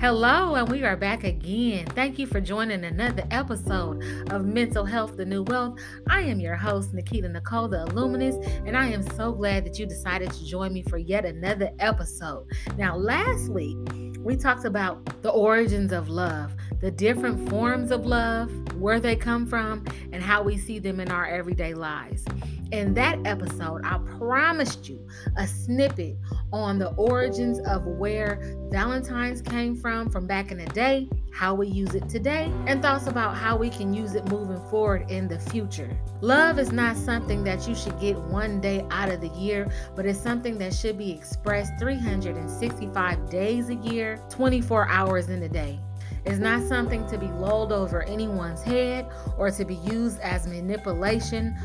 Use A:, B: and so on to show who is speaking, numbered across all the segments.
A: Hello, and we are back again. Thank you for joining another episode of Mental Health, the New Wealth. I am your host, Nikita Nicole, the Illuminist, and I am so glad that you decided to join me for yet another episode. Now, last week, we talked about the origins of love, the different forms of love, where they come from, and how we see them in our everyday lives. In that episode, I promised you a snippet on the origins of where Valentine's came from back in the day, how we use it today, and thoughts about how we can use it moving forward in the future. Love is not something that you should get one day out of the year, but it's something that should be expressed 365 days a year, 24 hours in a day. It's not something to be lulled over anyone's head or to be used as manipulation.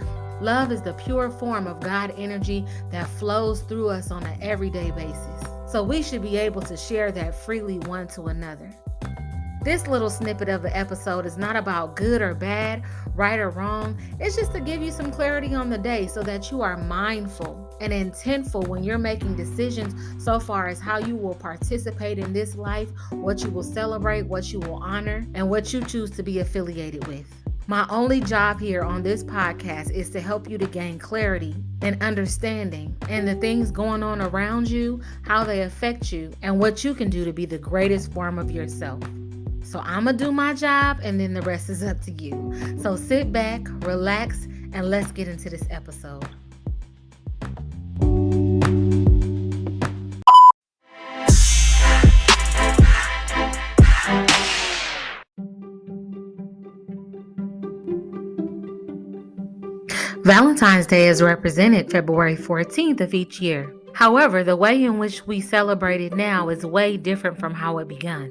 A: Love is the pure form of God energy that flows through us on an everyday basis. So we should be able to share that freely one to another. This little snippet of the episode is not about good or bad, right or wrong. It's just to give you some clarity on the day so that you are mindful and intentful when you're making decisions so far as how you will participate in this life, what you will celebrate, what you will honor, and what you choose to be affiliated with. My only job here on this podcast is to help you to gain clarity and understanding and the things going on around you, how they affect you, and what you can do to be the greatest form of yourself. So I'm going to do my job and then the rest is up to you. So sit back, relax, and let's get into this episode. Valentine's Day is represented February 14th of each year. However, the way in which we celebrate it now is way different from how it began.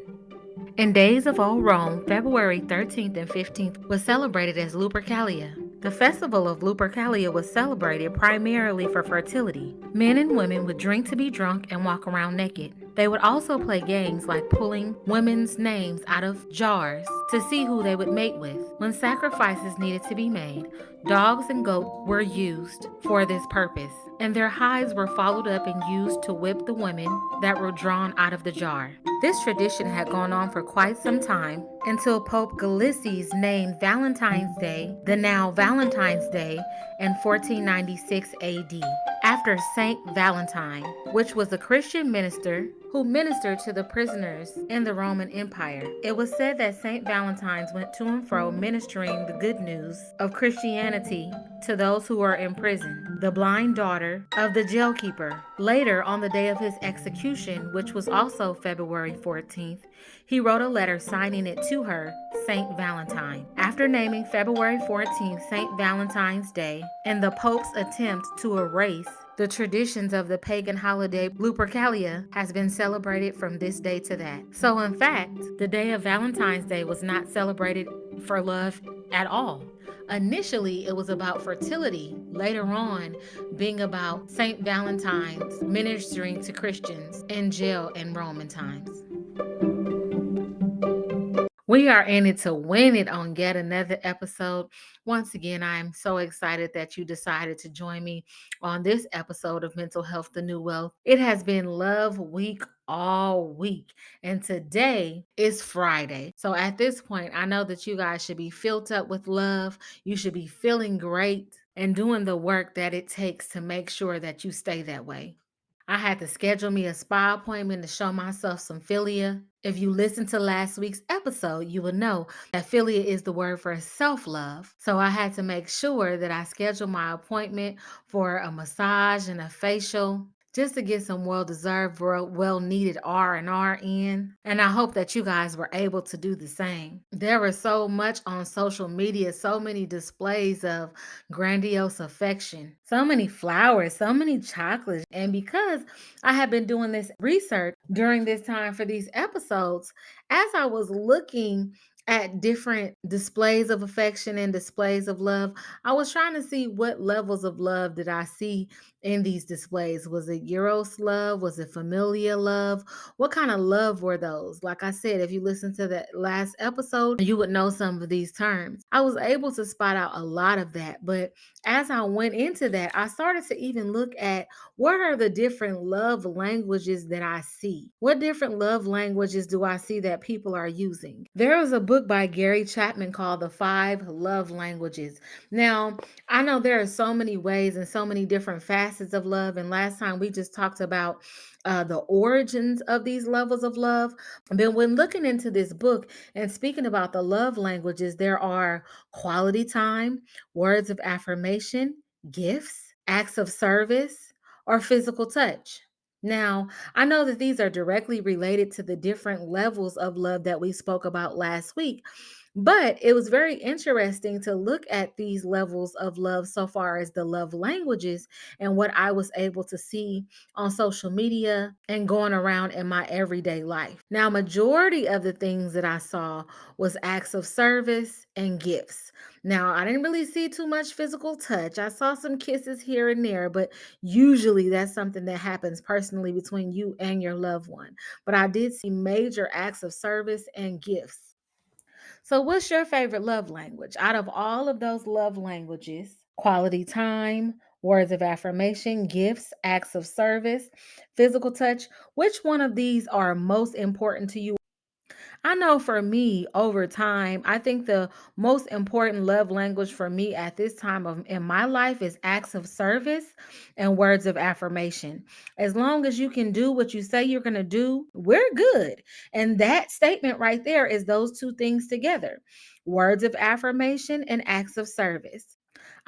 A: In days of old Rome, February 13th and 15th was celebrated as Lupercalia. The festival of Lupercalia was celebrated primarily for fertility. Men and women would drink to be drunk and walk around naked. They would also play games like pulling women's names out of jars to see who they would mate with. When sacrifices needed to be made, dogs and goats were used for this purpose, and their hides were followed up and used to whip the women that were drawn out of the jar. This tradition had gone on for quite some time until Pope Gallicis named Valentine's Day the now Valentine's Day in 1496 AD, after Saint Valentine, which was a Christian minister who ministered to the prisoners in the Roman Empire. It was said that Saint Valentine's went to and fro ministering the good news of Christianity to those who were in prison, the blind daughter of the jailkeeper. Later, on the day of his execution, which was also February 14th, he wrote a letter signing it to her, Saint Valentine. After naming February 14th Saint Valentine's Day in the Pope's attempt to erase the traditions of the pagan holiday Lupercalia has been celebrated from this day to that. So in fact, the day of Valentine's Day was not celebrated for love at all. Initially, it was about fertility, later on being about Saint Valentine's ministering to Christians in jail in Roman times. We are in it to win it on yet another episode. Once again, I am so excited that you decided to join me on this episode of Mental Health, the New Wealth. It has been Love Week all week, and today is Friday. So at this point, I know that you guys should be filled up with love. You should be feeling great and doing the work that it takes to make sure that you stay that way. I had to schedule me a spa appointment to show myself some philia. If you listened to last week's episode, you will know that philia is the word for self-love. So I had to make sure that I scheduled my appointment for a massage and a facial, just to get some well-deserved, well-needed R&R in. And I hope that you guys were able to do the same. There was so much on social media, so many displays of grandiose affection, so many flowers, so many chocolates. And because I have been doing this research during this time for these episodes, as I was looking at different displays of affection and displays of love, I was trying to see what levels of love did I see in these displays. Was it Eros love? Was it familial love? What kind of love were those? Like I said, if you listen to that last episode, you would know some of these terms. I was able to spot out a lot of that, but as I went into that, I started to even look at what are the different love languages that I see? What different love languages do I see that people are using? There was a book by Gary Chapman called The Five Love Languages. Now, I know there are so many ways and so many different facets of love. And last time we just talked about the origins of these levels of love. But when looking into this book and speaking about the love languages, there are quality time, words of affirmation, gifts, acts of service, or physical touch. Now, I know that these are directly related to the different levels of love that we spoke about last week, but it was very interesting to look at these levels of love so far as the love languages and what I was able to see on social media and going around in my everyday life. Now, majority of the things that I saw was acts of service and gifts. Now, I didn't really see too much physical touch. I saw some kisses here and there, but usually that's something that happens personally between you and your loved one. But I did see major acts of service and gifts. So, what's your favorite love language? Out of all of those love languages, quality time, words of affirmation, gifts, acts of service, physical touch, which one of these are most important to you? I know for me, over time, I think the most important love language for me at this time of in my life is acts of service and words of affirmation. As long as you can do what you say you're going to do, we're good. And that statement right there is those two things together. Words of affirmation and acts of service.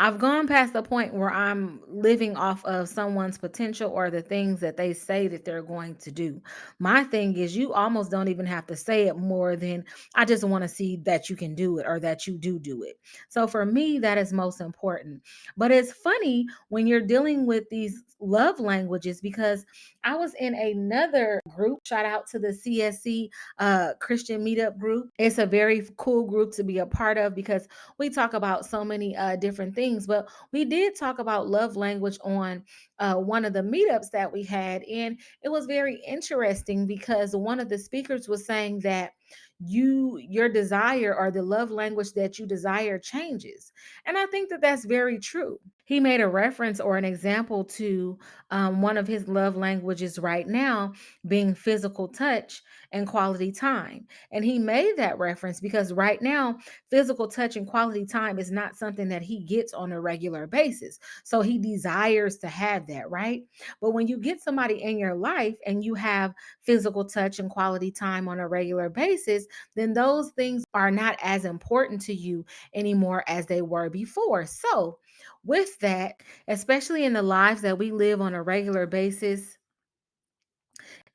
A: I've gone past the point where I'm living off of someone's potential or the things that they say that they're going to do. My thing is, you almost don't even have to say it more than I just want to see that you can do it or that you do it. So for me, that is most important. But it's funny when you're dealing with these love languages because I was in another group. Shout out to the CSC Christian Meetup group. It's a very cool group to be a part of because we talk about so many different things. But we did talk about love language on one of the meetups that we had. And it was very interesting because one of the speakers was saying that your desire or the love language that you desire changes. And I think that that's very true. He made a reference or an example to one of his love languages right now being physical touch and quality time. And he made that reference because right now physical touch and quality time is not something that he gets on a regular basis. So he desires to have that, right? But when you get somebody in your life and you have physical touch and quality time on a regular basis, then those things are not as important to you anymore as they were before. So, with that, especially in the lives that we live on a regular basis,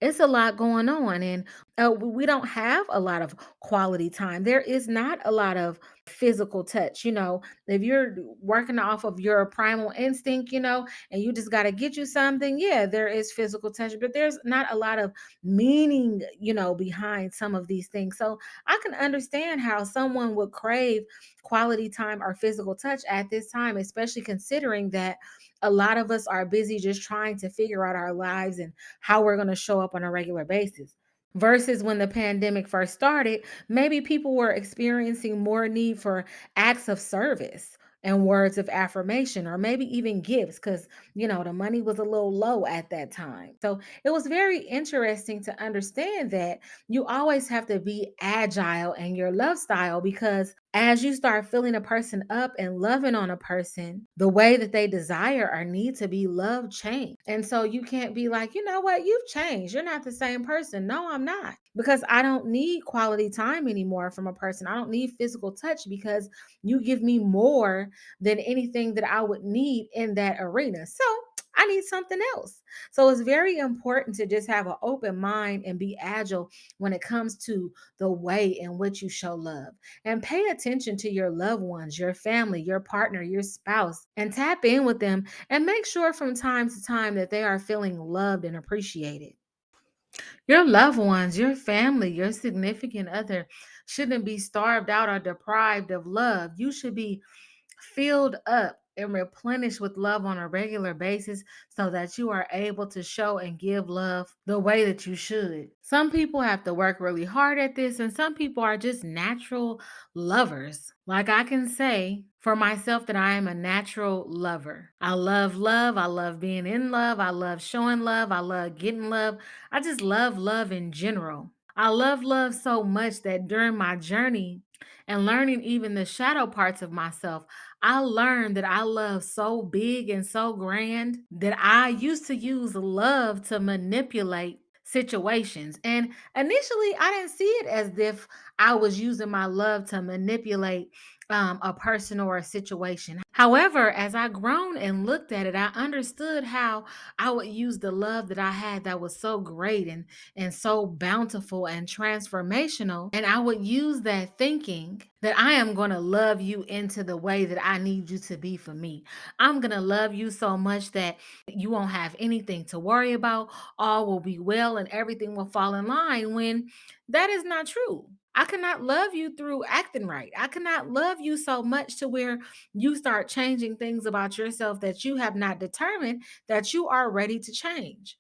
A: it's a lot going on, and we don't have a lot of quality time. There is not a lot of physical touch. If you're working off of your primal instinct, and you just got to get you something, yeah, there is physical touch, but there's not a lot of meaning, behind some of these things. So I can understand how someone would crave quality time or physical touch at this time, especially considering that a lot of us are busy just trying to figure out our lives and how we're going to show up on a regular basis. Versus when the pandemic first started, maybe people were experiencing more need for acts of service and words of affirmation, or maybe even gifts, because, the money was a little low at that time. So it was very interesting to understand that you always have to be agile in your love style because as you start filling a person up and loving on a person, the way that they desire or need to be loved change. And so you can't be like, you know what, you've changed. You're not the same person. No, I'm not. Because I don't need quality time anymore from a person. I don't need physical touch because you give me more than anything that I would need in that arena. So I need something else. So it's very important to just have an open mind and be agile when it comes to the way in which you show love. And pay attention to your loved ones, your family, your partner, your spouse, and tap in with them and make sure from time to time that they are feeling loved and appreciated. Your loved ones, your family, your significant other. shouldn't be starved out or deprived of love. You should be filled up and replenished with love on a regular basis so that you are able to show and give love the way that you should. Some people have to work really hard at this, and some people are just natural lovers. Like I can say for myself that I am a natural lover. I love love. I love being in love. I love showing love. I love getting love. I just love love in general. I love love so much that during my journey and learning even the shadow parts of myself, I learned that I love so big and so grand that I used to use love to manipulate situations. And initially, I didn't see it as if I was using my love to manipulate a person or a situation. However, as I grown and looked at it, I understood how I would use the love that I had that was so great and so bountiful and transformational. And I would use that thinking that I am going to love you into the way that I need you to be for me. I'm going to love you so much that you won't have anything to worry about. All will be well and everything will fall in line when that is not true. I cannot love you through acting right. I cannot love you so much to where you start changing things about yourself that you have not determined that you are ready to change.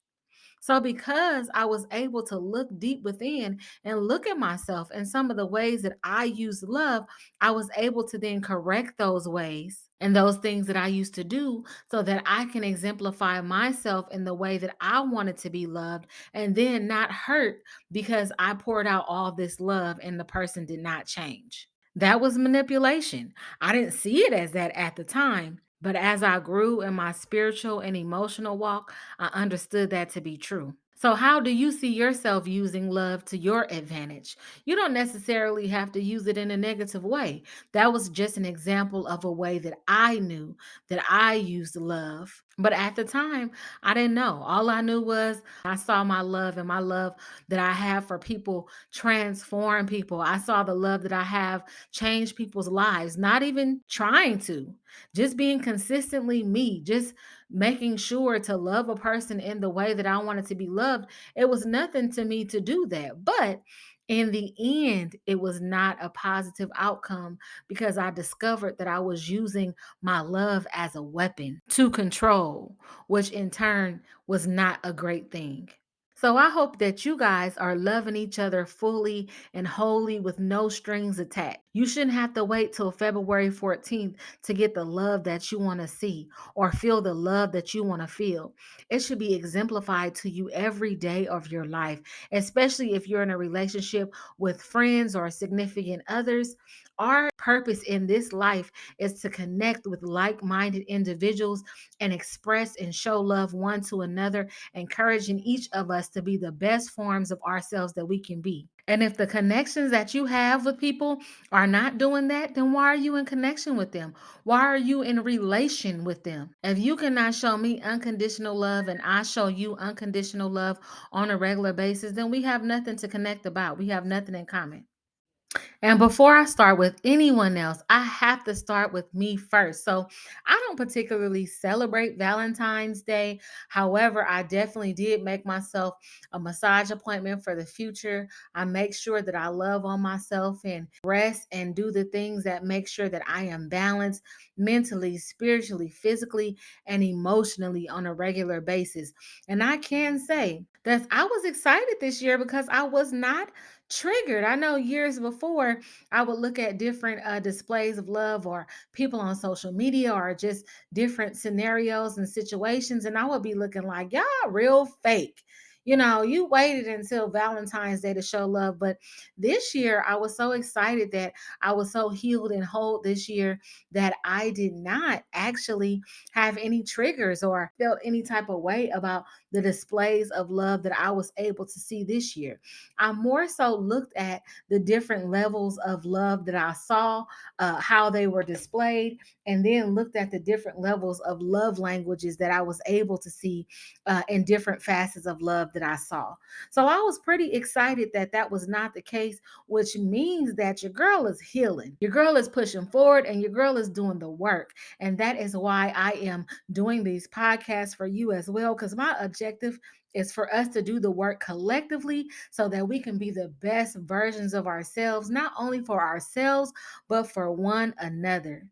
A: So, because I was able to look deep within and look at myself and some of the ways that I use love, I was able to then correct those ways and those things that I used to do so that I can exemplify myself in the way that I wanted to be loved and then not hurt because I poured out all this love and the person did not change. That was manipulation. I didn't see it as that at the time. But as I grew in my spiritual and emotional walk, I understood that to be true. So, how do you see yourself using love to your advantage? You don't necessarily have to use it in a negative way. That was just an example of a way that I knew that I used love. But at the time, I didn't know. All I knew was I saw my love and my love that I have for people transform people. I saw the love that I have change people's lives, not even trying to, just being consistently me, just making sure to love a person in the way that I wanted to be loved. It was nothing to me to do that. But in the end, it was not a positive outcome because I discovered that I was using my love as a weapon to control, which in turn was not a great thing. So I hope that you guys are loving each other fully and wholly with no strings attached. You shouldn't have to wait till February 14th to get the love that you want to see or feel the love that you want to feel. It should be exemplified to you every day of your life, especially if you're in a relationship with friends or significant others. Our purpose in this life is to connect with like minded individuals and express and show love one to another, encouraging each of us to be the best forms of ourselves that we can be. And if the connections that you have with people are not doing that, then why are you in connection with them? Why are you in relation with them? If you cannot show me unconditional love and I show you unconditional love on a regular basis, then we have nothing to connect about. We have nothing in common. And before I start with anyone else, I have to start with me first. So I don't particularly celebrate Valentine's Day. However, I definitely did make myself a massage appointment for the future. I make sure that I love on myself and rest and do the things that make sure that I am balanced mentally, spiritually, physically, and emotionally on a regular basis. And I can say that I was excited this year because I was not triggered. I know years before I would look at different displays of love or people on social media or just different scenarios and situations, and I would be looking like, y'all real fake. You know, you waited until Valentine's Day to show love. But this year, I was so excited that I was so healed and whole this year that I did not actually have any triggers or felt any type of way about the displays of love that I was able to see this year. I more so looked at the different levels of love that I saw, how they were displayed, and then looked at the different levels of love languages that I was able to see in different facets of love that I saw. So I was pretty excited that that was not the case, which means that your girl is healing. Your girl is pushing forward and your girl is doing the work. And that is why I am doing these podcasts for you as well, because my objective It's for us to do the work collectively so that we can be the best versions of ourselves, not only for ourselves, but for one another.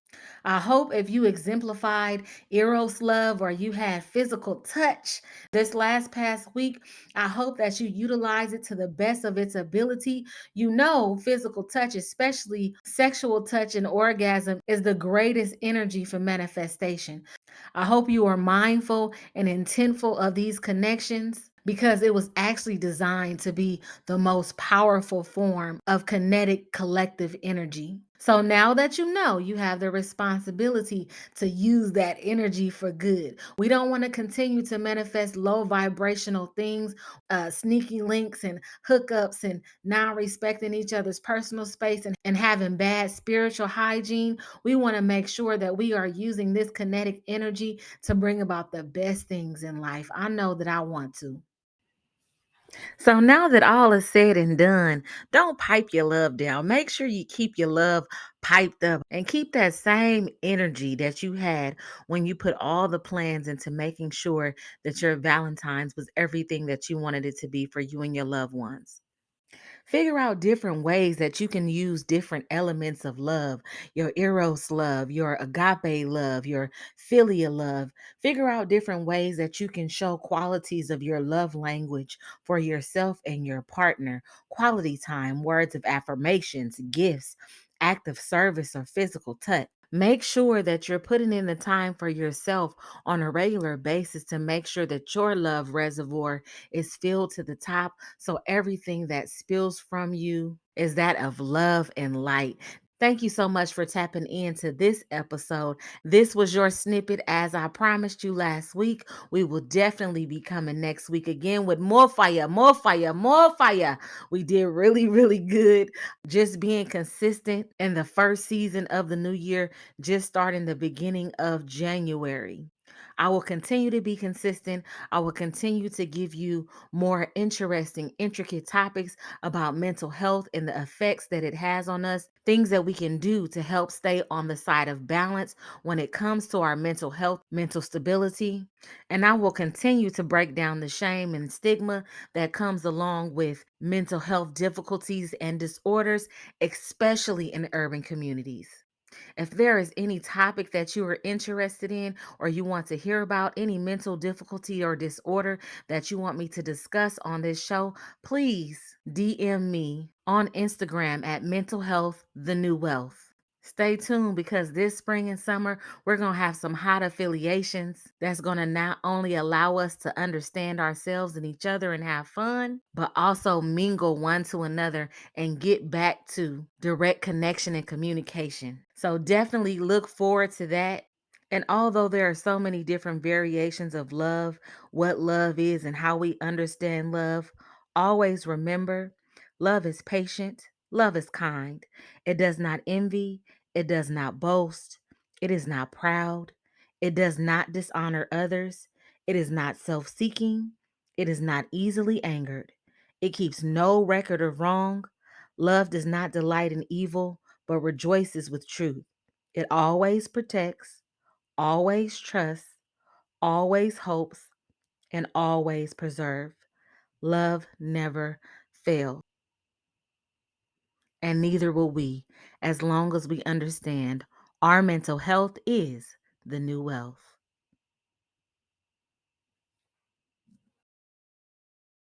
A: I hope if you exemplified Eros love or you had physical touch this past week, I hope that you utilize it to the best of its ability. You know, physical touch, especially sexual touch and orgasm, is the greatest energy for manifestation. I hope you are mindful and intentful of these connections because it was actually designed to be the most powerful form of kinetic collective energy. So now that you know, you have the responsibility to use that energy for good. We don't want to continue to manifest low vibrational things, sneaky links and hookups and not respecting each other's personal space and having bad spiritual hygiene. We want to make sure that we are using this kinetic energy to bring about the best things in life. I know that I want to. So now that all is said and done, don't pipe your love down. Make sure you keep your love piped up and keep that same energy that you had when you put all the plans into making sure that your Valentine's was everything that you wanted it to be for you and your loved ones. Figure out different ways that you can use different elements of love, your eros love, your agape love, your philia love. Figure out different ways that you can show qualities of your love language for yourself and your partner. Quality time, words of affirmations, gifts, act of service, or physical touch. Make sure that you're putting in the time for yourself on a regular basis to make sure that your love reservoir is filled to the top, so everything that spills from you is that of love and light. Thank you so much for tapping into this episode. This was your snippet. As I promised you last week, we will definitely be coming next week again with more fire, more fire, more fire. We did really, really good just being consistent in the first season of the new year, just starting the beginning of January. I will continue to be consistent. I will continue to give you more interesting, intricate topics about mental health and the effects that it has on us, things that we can do to help stay on the side of balance when it comes to our mental health, mental stability. And I will continue to break down the shame and stigma that comes along with mental health difficulties and disorders, especially in urban communities. If there is any topic that you are interested in or you want to hear about, any mental difficulty or disorder that you want me to discuss on this show, please DM me on Instagram at Mental Health The New Wealth. Stay tuned because this spring and summer, we're going to have some hot affiliations that's going to not only allow us to understand ourselves and each other and have fun, but also mingle one to another and get back to direct connection and communication. So definitely look forward to that. And although there are so many different variations of love, what love is and how we understand love, always remember love is patient, love is kind. It does not envy, it does not boast, it is not proud, it does not dishonor others, it is not self seeking, it is not easily angered, it keeps no record of wrong. Love does not delight in evil, but rejoices with truth. It always protects, always trusts, always hopes, and always preserves. Love never fails, and neither will we as long as we understand our mental health is the new wealth.